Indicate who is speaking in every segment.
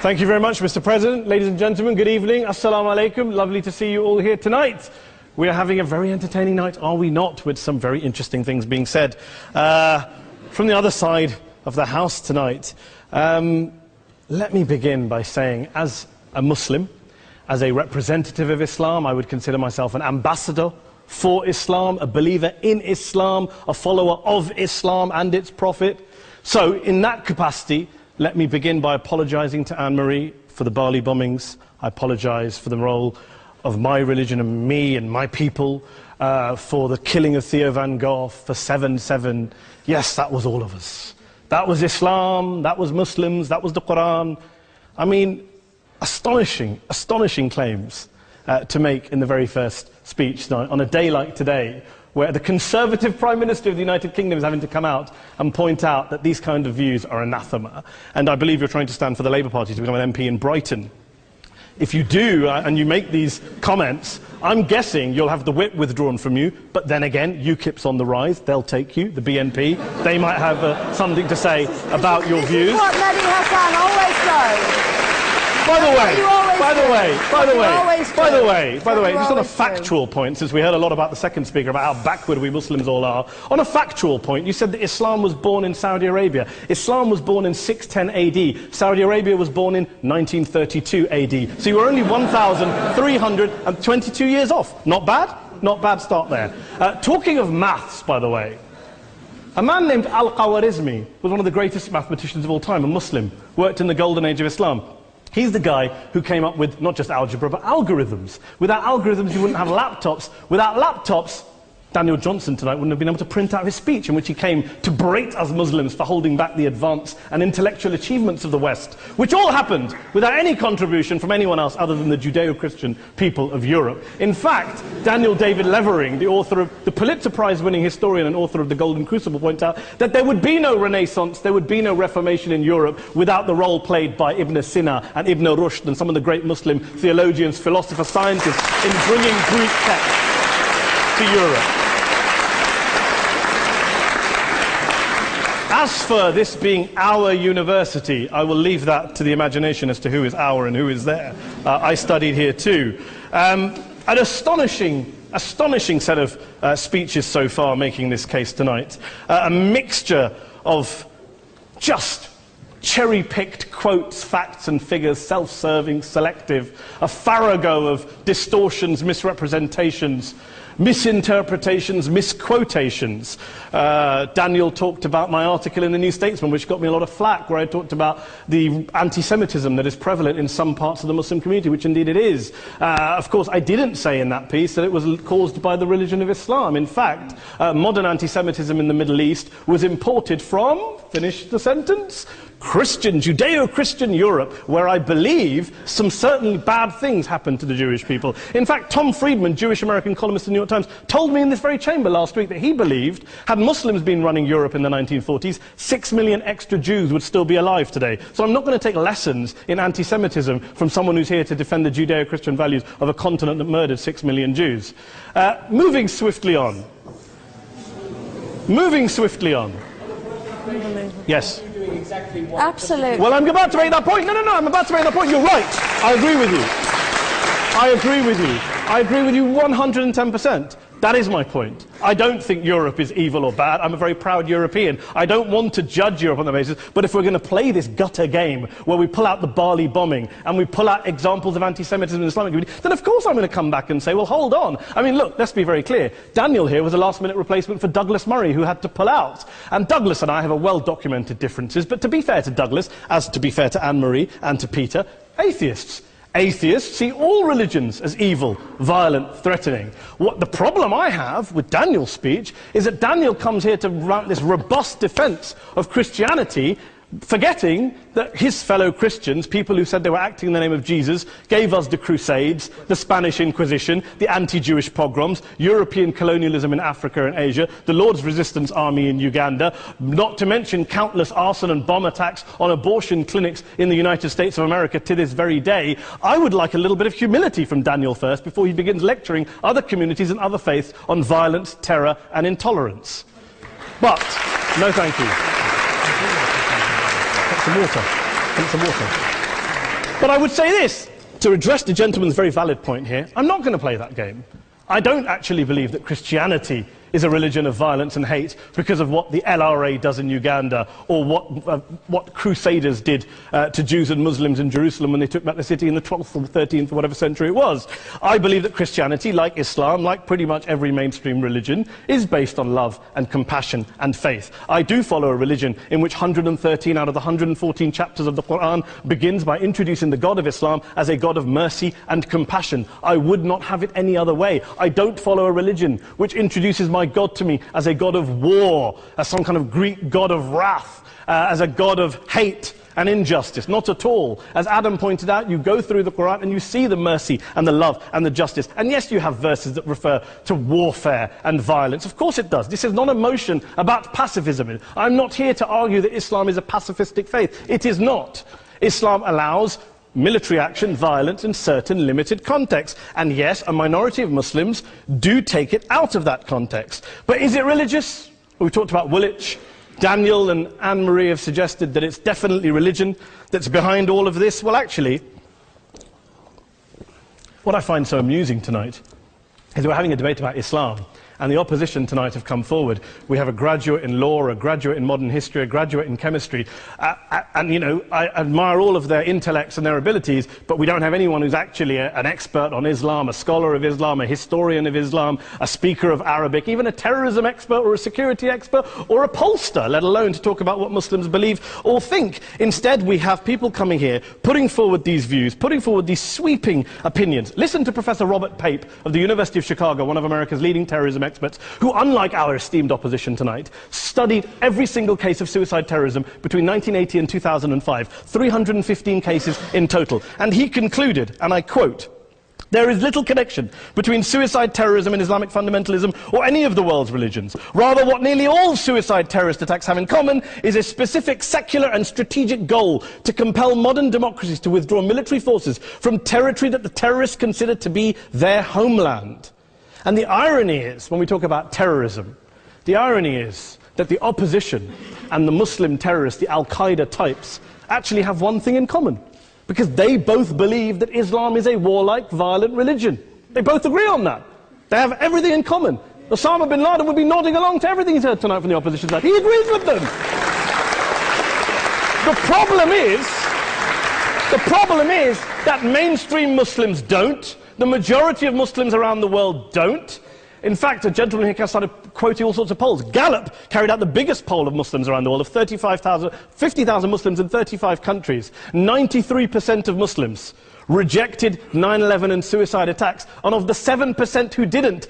Speaker 1: Thank you very much, Mr. President. Ladies and gentlemen, good evening. Assalamu alaikum. Lovely to see you all here tonight. We are having a very entertaining night, are we not, with some very interesting things being said from the other side of the house tonight. Let me begin by saying, as a Muslim, as a representative of Islam, I would consider myself an ambassador for Islam, a believer in Islam, a follower of Islam and its Prophet. So, in that capacity, let me begin by apologizing to Anne-Marie for the Bali bombings. I apologize for the role of my religion and me and my people, for the killing of Theo van Gogh, for 7/7. Yes, that was all of us. That was Islam, that was Muslims, that was the Quran. I mean, astonishing claims to make in the very first speech tonight, on a day like today, where the Conservative Prime Minister of the United Kingdom is having to come out and point out that these kind of views are anathema. And I believe you're trying to stand for the Labour Party to become an MP in Brighton. If you do, and you make these comments, I'm guessing you'll have the whip withdrawn from you, but then again, UKIP's on the rise, they'll take you, the BNP, they might have something to say about your views.
Speaker 2: This is what Mehdi Hassan always does.
Speaker 1: By the way, just on a factual point, since we heard a lot about the second speaker, about how backward we Muslims all are, on a factual point, you said that Islam was born in Saudi Arabia. Islam was born in 610 AD. Saudi Arabia was born in 1932 AD. So you were only 1,322 years off. Not bad? Not bad start there. Talking of maths, by the way, a man named Al-Khawarizmi was one of the greatest mathematicians of all time, a Muslim, worked in the golden age of Islam. He's the guy who came up with not just algebra, but algorithms. Without algorithms, you wouldn't have laptops. Without laptops, Daniel Johnson tonight wouldn't have been able to print out his speech in which he came to berate us Muslims for holding back the advance and intellectual achievements of the West, which all happened without any contribution from anyone else other than the Judeo-Christian people of Europe. In fact, Daniel David Levering, the author of the Pulitzer Prize-winning historian and author of The Golden Crucible, points out that there would be no Renaissance, there would be no Reformation in Europe without the role played by Ibn Sina and Ibn Rushd and some of the great Muslim theologians, philosophers, scientists in bringing Greek texts to Europe. As for this being our university, I will leave that to the imagination as to who is our and who is there. I studied here too. An astonishing set of speeches so far making this case tonight. A mixture of just cherry-picked quotes, facts and figures, self-serving, selective, a farrago of distortions, misrepresentations, misinterpretations, misquotations. Daniel talked about my article in the New Statesman, which got me a lot of flack, where I talked about the anti-Semitism that is prevalent in some parts of the Muslim community, which indeed it is. Of course, I didn't say in that piece that it was caused by the religion of Islam. In fact, modern anti-Semitism in the Middle East was imported from, finish the sentence, Christian, Judeo-Christian Europe, where I believe some certainly bad things happened to the Jewish people. In fact, Tom Friedman, Jewish-American columnist in the New York Times, told me in this very chamber last week that he believed, had Muslims been running Europe in the 1940s, 6 million extra Jews would still be alive today. So I'm not going to take lessons in anti-Semitism from someone who's here to defend the Judeo-Christian values of a continent that murdered 6 million Jews. Moving swiftly on. Yes.
Speaker 2: Absolutely.
Speaker 1: Well, I'm about to make that point. No, I'm about to make that point. You're right. I agree with you 110%. That is my point. I don't think Europe is evil or bad. I'm a very proud European. I don't want to judge Europe on that basis, but if we're going to play this gutter game where we pull out the Bali bombing and we pull out examples of anti-Semitism in the Islamic community, then of course I'm going to come back and say, well, hold on. I mean, look, let's be very clear. Daniel here was a last-minute replacement for Douglas Murray, who had to pull out. And Douglas and I have a well-documented differences, but to be fair to Douglas, as to be fair to Anne-Marie and to Peter, atheists. Atheists see all religions as evil, violent, threatening. What the problem I have with Daniel's speech is that Daniel comes here to run this robust defense of Christianity, forgetting that his fellow Christians, people who said they were acting in the name of Jesus, gave us the Crusades, the Spanish Inquisition, the anti-Jewish pogroms, European colonialism in Africa and Asia, the Lord's Resistance Army in Uganda, not to mention countless arson and bomb attacks on abortion clinics in the United States of America to this very day. I would like a little bit of humility from Daniel first before he begins lecturing other communities and other faiths on violence, terror and intolerance. But, no thank you. Some water. But I would say this, to address the gentleman's very valid point here, I'm not going to play that game. I don't actually believe that Christianity is a religion of violence and hate because of what the LRA does in Uganda or what Crusaders did to Jews and Muslims in Jerusalem when they took back the city in the 12th or 13th or whatever century it was. I believe that Christianity, like Islam, like pretty much every mainstream religion, is based on love and compassion and faith. I do follow a religion in which 113 out of the 114 chapters of the Quran begins by introducing the God of Islam as a God of mercy and compassion. I would not have it any other way. I don't follow a religion which introduces my God to me as a God of war, as some kind of Greek God of wrath, as a God of hate and injustice. Not at all. As Adam pointed out, you go through the Quran and you see the mercy and the love and the justice. And yes, you have verses that refer to warfare and violence. Of course it does. This is not a motion about pacifism. I'm not here to argue that Islam is a pacifistic faith. It is not. Islam allows military action, violence in certain limited contexts. And yes, a minority of Muslims do take it out of that context. But is it religious? We talked about Woolwich. Daniel and Anne-Marie have suggested that it's definitely religion that's behind all of this. Well, actually, what I find so amusing tonight is we're having a debate about Islam. And the opposition tonight have come forward. We have a graduate in law, a graduate in modern history, a graduate in chemistry. And, you know, I admire all of their intellects and their abilities, but we don't have anyone who's actually an expert on Islam, a scholar of Islam, a historian of Islam, a speaker of Arabic, even a terrorism expert or a security expert or a pollster, let alone to talk about what Muslims believe or think. Instead, we have people coming here, putting forward these views, putting forward these sweeping opinions. Listen to Professor Robert Pape of the University of Chicago, one of America's leading terrorism experts, who, unlike our esteemed opposition tonight, studied every single case of suicide terrorism between 1980 and 2005, 315 cases in total. And he concluded, and I quote, "There is little connection between suicide terrorism and Islamic fundamentalism or any of the world's religions. Rather, what nearly all suicide terrorist attacks have in common is a specific secular and strategic goal to compel modern democracies to withdraw military forces from territory that the terrorists consider to be their homeland." And the irony is, when we talk about terrorism, the irony is that the opposition and the Muslim terrorists, the Al-Qaeda types, actually have one thing in common. Because they both believe that Islam is a warlike, violent religion. They both agree on that. They have everything in common. Osama bin Laden would be nodding along to everything he's heard tonight from the opposition side. He agrees with them. The problem is that mainstream Muslims don't. The majority of Muslims around the world don't. In fact, a gentleman here started quoting all sorts of polls. Gallup carried out the biggest poll of Muslims around the world, of 50,000 Muslims in 35 countries. 93% of Muslims rejected 9/11 and suicide attacks. And of the 7% who didn't,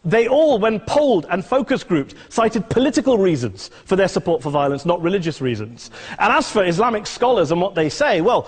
Speaker 1: they all, when polled and focus grouped, cited political reasons for their support for violence, not religious reasons. And as for Islamic scholars and what they say, well,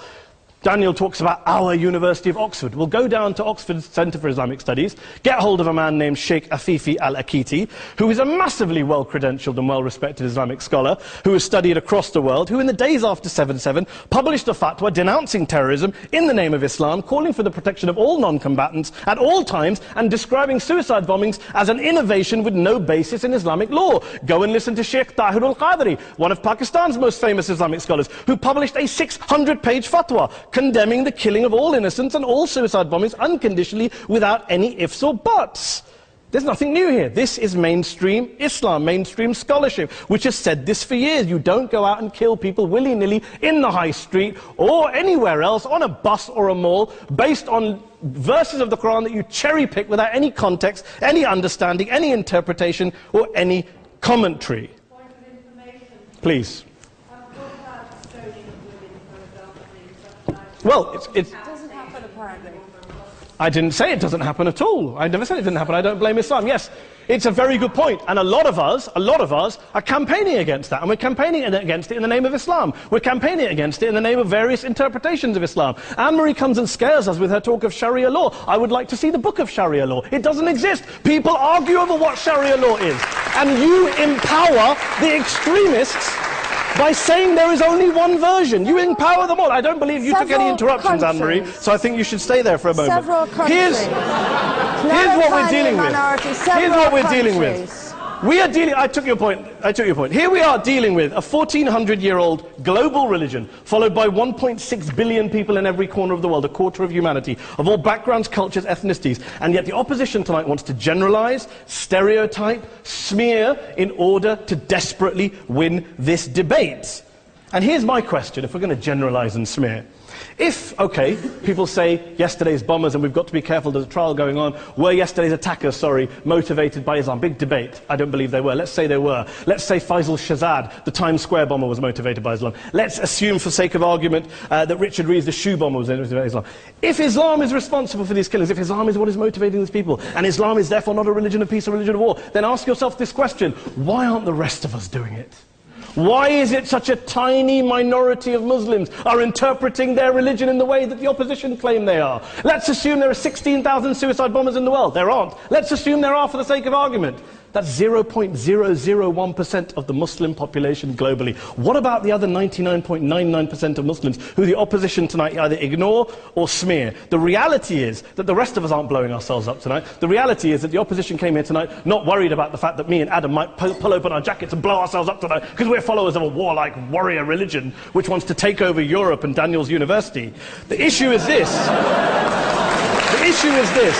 Speaker 1: Daniel talks about our University of Oxford. We'll go down to Oxford Centre for Islamic Studies, get hold of a man named Sheikh Afifi al-Akiti, who is a massively well-credentialed and well-respected Islamic scholar, who has studied across the world, who in the days after 7/7 published a fatwa denouncing terrorism in the name of Islam, calling for the protection of all non-combatants at all times, and describing suicide bombings as an innovation with no basis in Islamic law. Go and listen to Sheikh Tahir al-Qadri, one of Pakistan's most famous Islamic scholars, who published a 600-page fatwa condemning the killing of all innocents and all suicide bombings unconditionally without any ifs or buts. There's nothing new here. This is mainstream Islam, mainstream scholarship, which has said this for years. You don't go out and kill people willy-nilly in the high street or anywhere else, on a bus or a mall, based on verses of the Quran that you cherry-pick without any context, any understanding, any interpretation, or any commentary.
Speaker 2: Point of information.
Speaker 1: Please.
Speaker 2: Well,
Speaker 1: it
Speaker 2: doesn't happen apparently.
Speaker 1: I didn't say it doesn't happen at all. I never said it didn't happen. I don't blame Islam. Yes, it's a very good point. And a lot of us are campaigning against that. And we're campaigning against it in the name of Islam. We're campaigning against it in the name of various interpretations of Islam. Anne-Marie comes and scares us with her talk of Sharia law. I would like to see the book of Sharia law. It doesn't exist. People argue over what Sharia law is. And you empower the extremists by saying there is only one version. You empower them all. I don't believe you took any interruptions, Anne-Marie, so I think you should stay there for a moment.
Speaker 2: Several countries.
Speaker 1: Here's what we're dealing with. Here's what we're dealing with. We are dealing, I took your point. Here we are dealing with a 1400-year-old global religion, followed by 1.6 billion people in every corner of the world, a quarter of humanity, of all backgrounds, cultures, ethnicities. And yet the opposition tonight wants to generalize, stereotype, smear, in order to desperately win this debate. And here's my question, if we're going to generalize and smear. If, okay, people say yesterday's bombers, and we've got to be careful, there's a trial going on, were yesterday's attackers, motivated by Islam? Big debate. I don't believe they were. Let's say they were. Let's say Faisal Shahzad, the Times Square bomber, was motivated by Islam. Let's assume, for sake of argument, that Richard Reeves, the shoe bomber, was motivated by Islam. If Islam is responsible for these killings, if Islam is what is motivating these people, and Islam is therefore not a religion of peace, a religion of war, then ask yourself this question: why aren't the rest of us doing it? Why is it such a tiny minority of Muslims are interpreting their religion in the way that the opposition claim they are? Let's assume there are 16,000 suicide bombers in the world. There aren't. Let's assume there are for the sake of argument. That's 0.001% of the Muslim population globally. What about the other 99.99% of Muslims who the opposition tonight either ignore or smear? The reality is that the rest of us aren't blowing ourselves up tonight. The reality is that the opposition came here tonight not worried about the fact that me and Adam might pull open our jackets and blow ourselves up tonight because we're followers of a warlike warrior religion which wants to take over Europe and Daniel's university. The issue is this. The issue is this.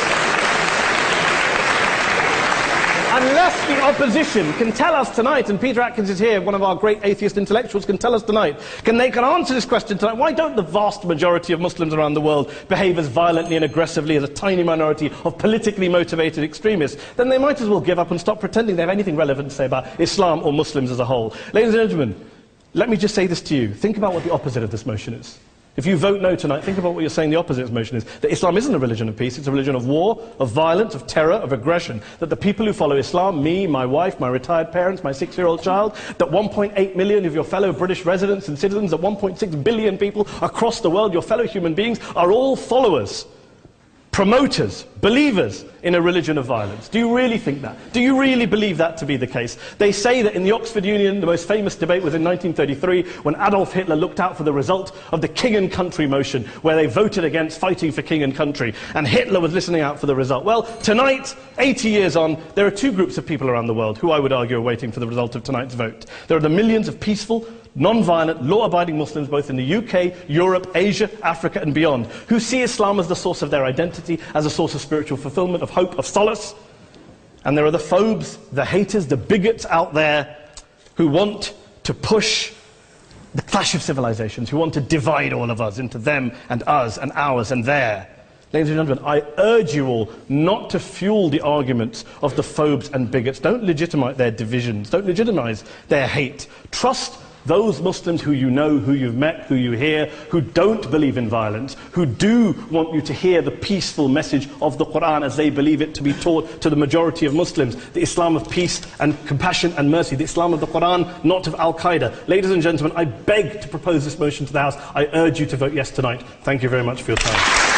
Speaker 1: Unless the opposition can tell us tonight, and Peter Atkins is here, one of our great atheist intellectuals, can tell us tonight, they can answer this question tonight: why don't the vast majority of Muslims around the world behave as violently and aggressively as a tiny minority of politically motivated extremists? Then they might as well give up and stop pretending they have anything relevant to say about Islam or Muslims as a whole. Ladies and gentlemen, let me just say this to you. Think about what the opposite of this motion is. If you vote no tonight, think about what you're saying the opposite of this motion is. That Islam isn't a religion of peace, it's a religion of war, of violence, of terror, of aggression. That the people who follow Islam, me, my wife, my retired parents, my 6-year-old child, that 1.8 million of your fellow British residents and citizens, that 1.6 billion people across the world, your fellow human beings, are all followers, promoters, believers in a religion of violence. Do you really think that? Do you really believe that to be the case? They say that in the Oxford Union, the most famous debate was in 1933, when Adolf Hitler looked out for the result of the King and Country motion, where they voted against fighting for King and Country, and Hitler was listening out for the result. Well, tonight, 80 years on, there are two groups of people around the world who I would argue are waiting for the result of tonight's vote. There are the millions of peaceful, non-violent, law-abiding Muslims both in the UK, Europe, Asia, Africa and beyond, who see Islam as the source of their identity, as a source of spiritual fulfillment, of hope, of solace. And there are the phobes, the haters, the bigots out there who want to push the clash of civilizations, who want to divide all of us into them and us and ours and their. Ladies and gentlemen, I urge you all not to fuel the arguments of the phobes and bigots. Don't legitimize their divisions. Don't legitimize their hate. Trust those Muslims who you know, who you've met, who you hear, who don't believe in violence, who do want you to hear the peaceful message of the Quran as they believe it to be taught to the majority of Muslims, the Islam of peace and compassion and mercy, the Islam of the Quran, not of Al-Qaeda. Ladies and gentlemen, I beg to propose this motion to the House. I urge you to vote yes tonight. Thank you very much for your time.